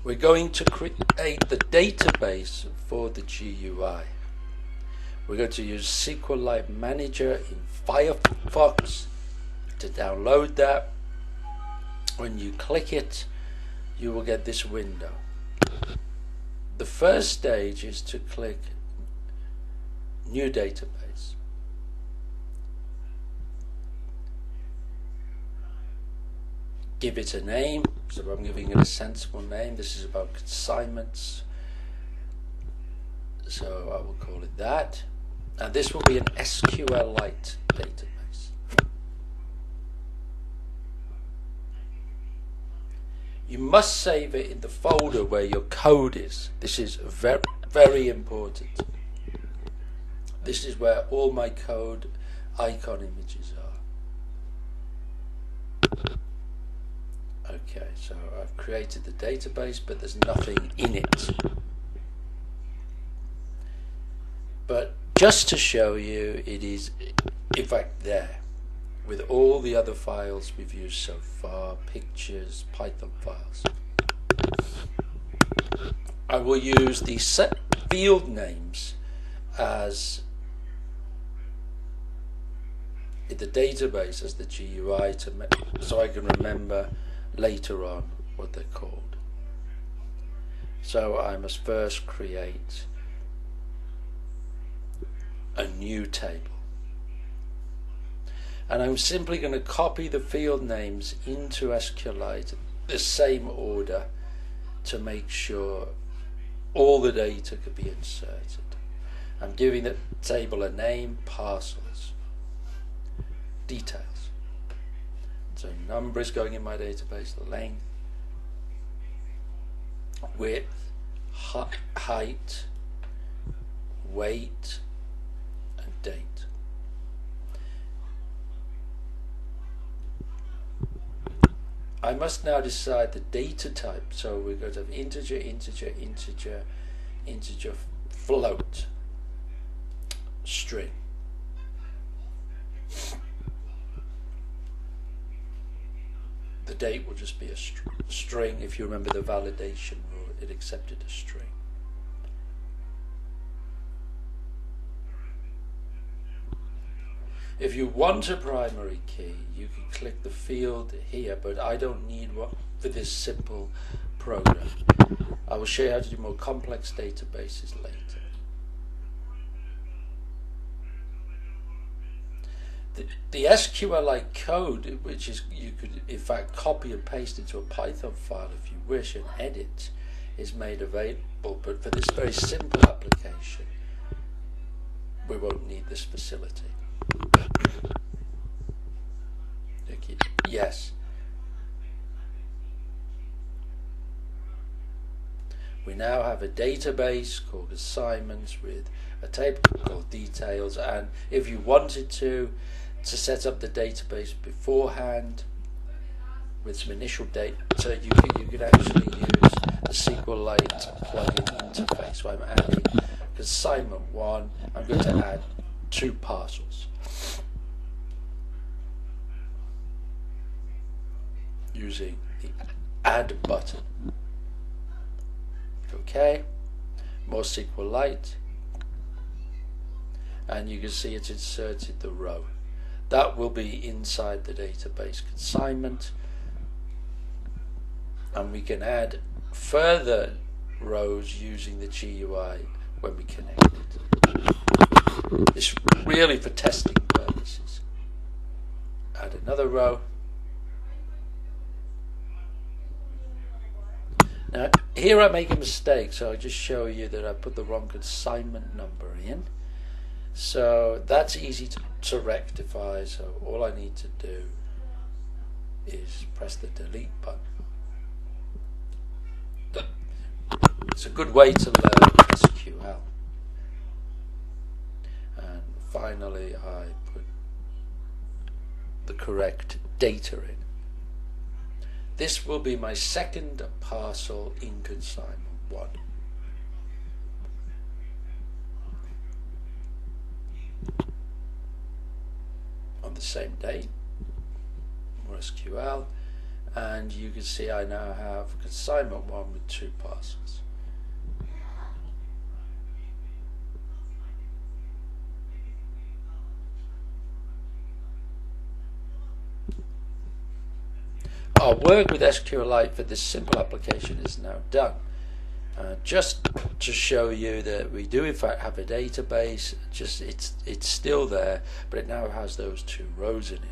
we're going to create the database for the GUI. We're going to use Sqlite Manager in FireFox to download that. When you click it, you will get this window. The first stage is to click New Database. Give it a name, so I'm giving it a sensible name. This is about consignments, so I will call it that. And this will be an Sqlite database. You must save it in the folder where your code is. This is very, very important. This is where all my code icon images are. Okay, so I've created the database, but there's nothing in it. But just to show you, it is in fact there with all the other files we've used so far, pictures, Python files. I will use the set field names as in the database as the GUI so I can remember later on what they're called. So I must first create a new table, and I'm simply going to copy the field names into Sqlite the same order to make sure all the data could be inserted. I'm giving the table a name, parcels, details. So number is going in my database, length, width, height, weight, and date. I must now decide the data type. So we're going to have integer, integer, integer, integer, float, string. The date will just be a string. If you remember the validation rule, it accepted a string. If you want a primary key, you can click the field here, but I don't need one for this simple program. I will show you how to do more complex databases later. The SQLite code, which is you could in fact copy and paste into a Python file if you wish and edit, is made available, but for this very simple application we won't need this facility. Okay. Yes. We now have a database called assignments with a table called details, and if you wanted to set up the database beforehand with some initial data, you could actually use the Sqlite plugin interface. So I'm adding assignment 1, I'm going to add 2 parcels using the add button. Okay, more Sqlite, and you can see it's inserted the row. That will be inside the database consignment, and we can add further rows using the GUI when we connect it. It's really for testing purposes. Add another row. Now here I make a mistake, so I'll just show you that I put the wrong consignment number in. So that's easy to rectify, so all I need to do is press the delete button. It's a good way to learn SQL. And finally I put the correct data in. This will be my second parcel in consignment 1. On the same day, more SQL, and you can see I now have consignment 1 with 2 parcels. Our work with Sqlite for this simple application is now done. Just to show you that we do in fact have a database, just it's still there, but it now has those 2 rows in it.